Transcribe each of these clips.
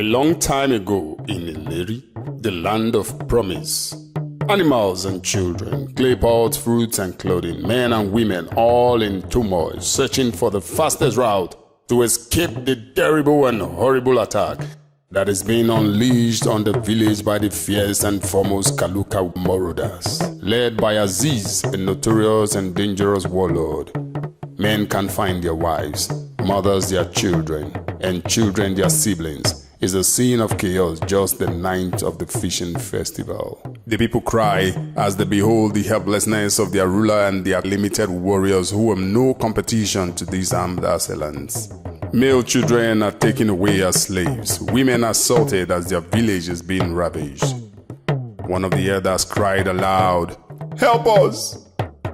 A long time ago in Ileri, the land of promise, animals and children, clay pots, fruits and clothing, men and women all in turmoil, searching for the fastest route to escape the terrible and horrible attack that is being unleashed on the village by the fierce and foremost Kaluka marauders, led by Aziz, a notorious and dangerous warlord. Men can't find their wives, mothers their children, and children their siblings. Is a scene of chaos just the night of the fishing festival. The people cry as they behold the helplessness of their ruler and their limited warriors who have no competition to these armed assailants. Male children are taken away as slaves, women assaulted as their village is being ravaged. One of the elders cried aloud, "Help us!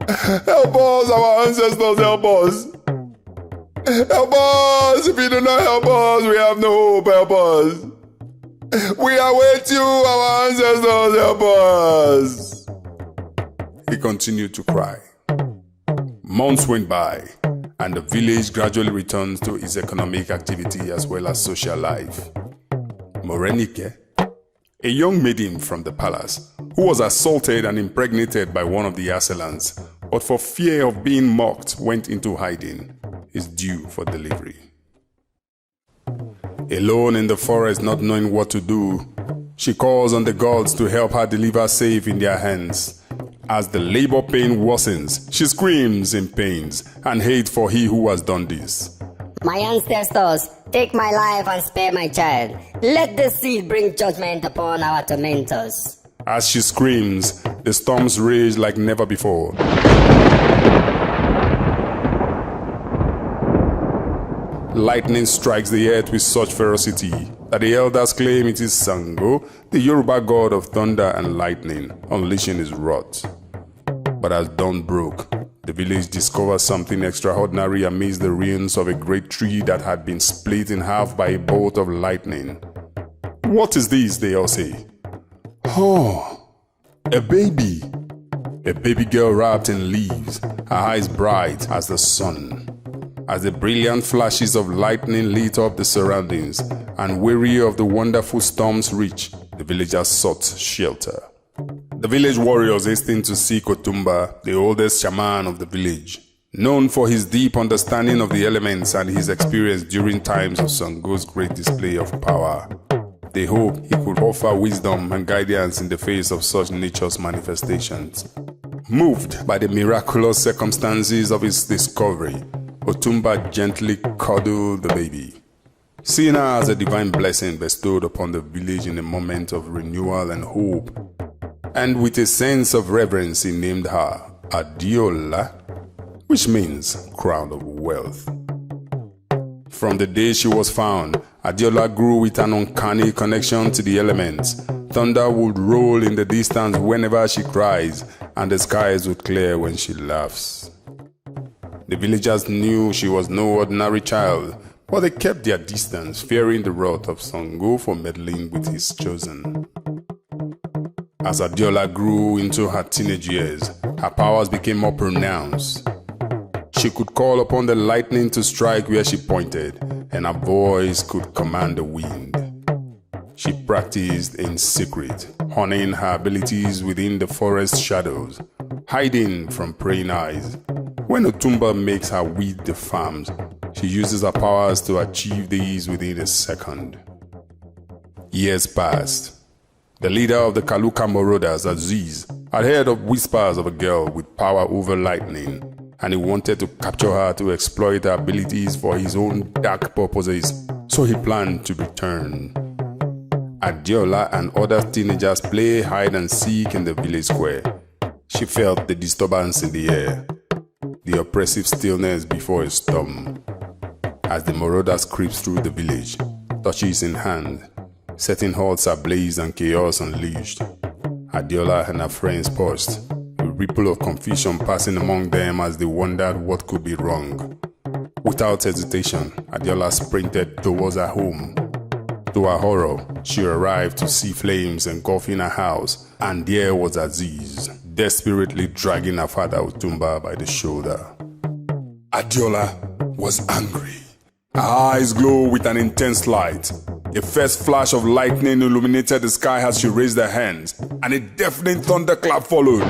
Help us, our ancestors, help us! Help us! If you do not help us, we have no hope, help us! We await you, our ancestors, help us!" He continued to cry. Months went by, and the village gradually returns to its economic activity as well as social life. Morenike, a young maiden from the palace, who was assaulted and impregnated by one of the assailants, but for fear of being mocked, went into hiding, is due for delivery. Alone in the forest, not knowing what to do, she calls on the gods to help her deliver safe in their hands. As the labor pain worsens, she screams in pains and hate for he who has done this. My ancestors, take my life and spare my child. Let the seed bring judgment upon our tormentors. As she screams, the storms rage like never before. Lightning strikes the earth with such ferocity that the elders claim it is Sango, the Yoruba god of thunder and lightning, unleashing his wrath. But as dawn broke, the village discovers something extraordinary amidst the ruins of a great tree that had been split in half by a bolt of lightning. "What is this?" they all say. "Oh, a baby." A baby girl wrapped in leaves, her eyes bright as the sun. As the brilliant flashes of lightning lit up the surroundings, and weary of the wonderful storm's reach, the villagers sought shelter. The village warriors hastened to seek Otumba, the oldest shaman of the village. Known for his deep understanding of the elements and his experience during times of Sango's great display of power, they hoped he could offer wisdom and guidance in the face of such nature's manifestations. Moved by the miraculous circumstances of his discovery, Otumba gently cuddled the baby, seeing her as a divine blessing bestowed upon the village in a moment of renewal and hope. And with a sense of reverence, he named her ADEOLA, which means crown of wealth. From the day she was found, ADEOLA grew with an uncanny connection to the elements. Thunder would roll in the distance whenever she cries, and the skies would clear when she laughs. The villagers knew she was no ordinary child, but they kept their distance, fearing the wrath of Sango for meddling with his chosen. As ADEOLA grew into her teenage years, her powers became more pronounced. She could call upon the lightning to strike where she pointed, and her voice could command the wind. She practiced in secret, honing her abilities within the forest shadows, hiding from prying eyes. When Otumba makes her weed the farms, she uses her powers to achieve these within a second. Years passed. The leader of the Kaluka marauders, Aziz, had heard of whispers of a girl with power over lightning, and he wanted to capture her to exploit her abilities for his own dark purposes, so he planned to return. ADEOLA and other teenagers play hide and seek in the village square. She felt the disturbance in the air, the oppressive stillness before a storm. As the marauders creeps through the village, torches in hand, setting hearts ablaze and chaos unleashed, ADEOLA and her friends paused, a ripple of confusion passing among them as they wondered what could be wrong. Without hesitation, ADEOLA sprinted towards her home. To her horror, she arrived to see flames engulfing her house, and there was Aziz, desperately dragging her father Otumba by the shoulder. ADEOLA was angry. Her eyes glow with an intense light. A first flash of lightning illuminated the sky as she raised her hands, and a deafening thunderclap followed.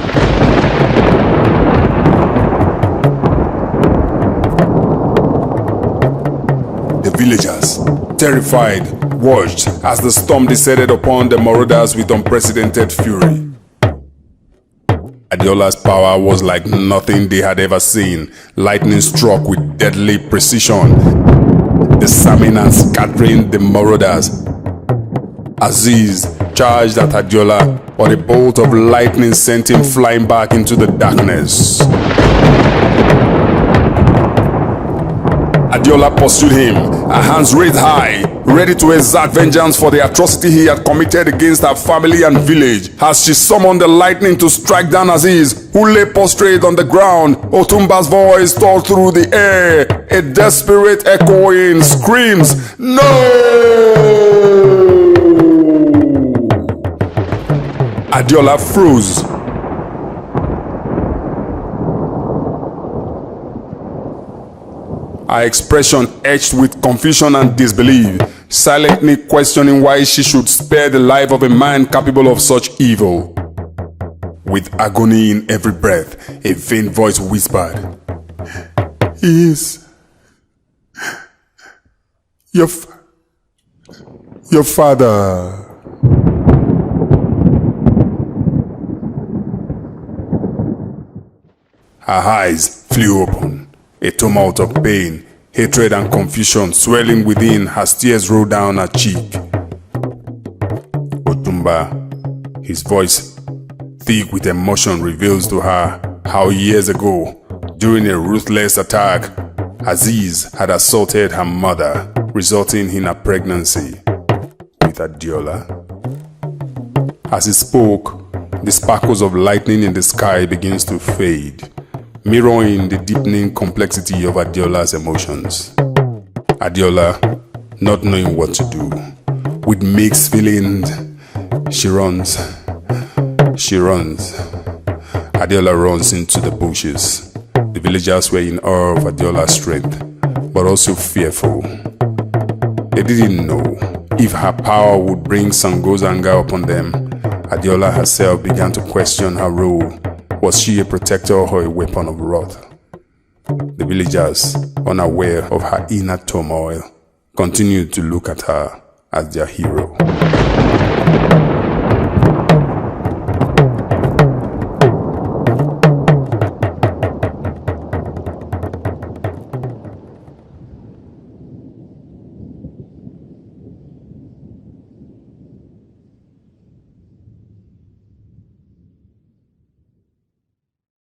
The villagers, terrified, watched as the storm descended upon the marauders with unprecedented fury. Adeola's power was like nothing they had ever seen. Lightning struck with deadly precision, disarming and scattering the marauders. Aziz charged at Adeola, but a bolt of lightning sent him flying back into the darkness. Adeola pursued him, her hands raised high, ready to exact vengeance for the atrocity he had committed against her family and village. As she summoned the lightning to strike down Aziz, who lay prostrate on the ground, Otumba's voice tore through the air, a desperate echoing screams, "No!" Adeola froze. Her expression etched with confusion and disbelief, silently questioning why she should spare the life of a man capable of such evil. With agony in every breath, a faint voice whispered, "He is your father." Her eyes flew open, a tumult of pain, hatred and confusion swelling within as tears rolled down her cheek. Otumba, his voice thick with emotion, reveals to her how years ago, during a ruthless attack, Aziz had assaulted her mother, resulting in her pregnancy with Adeola. As he spoke, the sparkles of lightning in the sky begins to fade, mirroring the deepening complexity of Adeola's emotions. Adeola, not knowing what to do, with mixed feelings, she runs. Adeola runs into the bushes. The villagers were in awe of Adeola's strength, but also fearful. They didn't know if her power would bring Sango's anger upon them. Adeola herself began to question her role. Was she a protector or a weapon of wrath? The villagers, unaware of her inner turmoil, continued to look at her as their hero.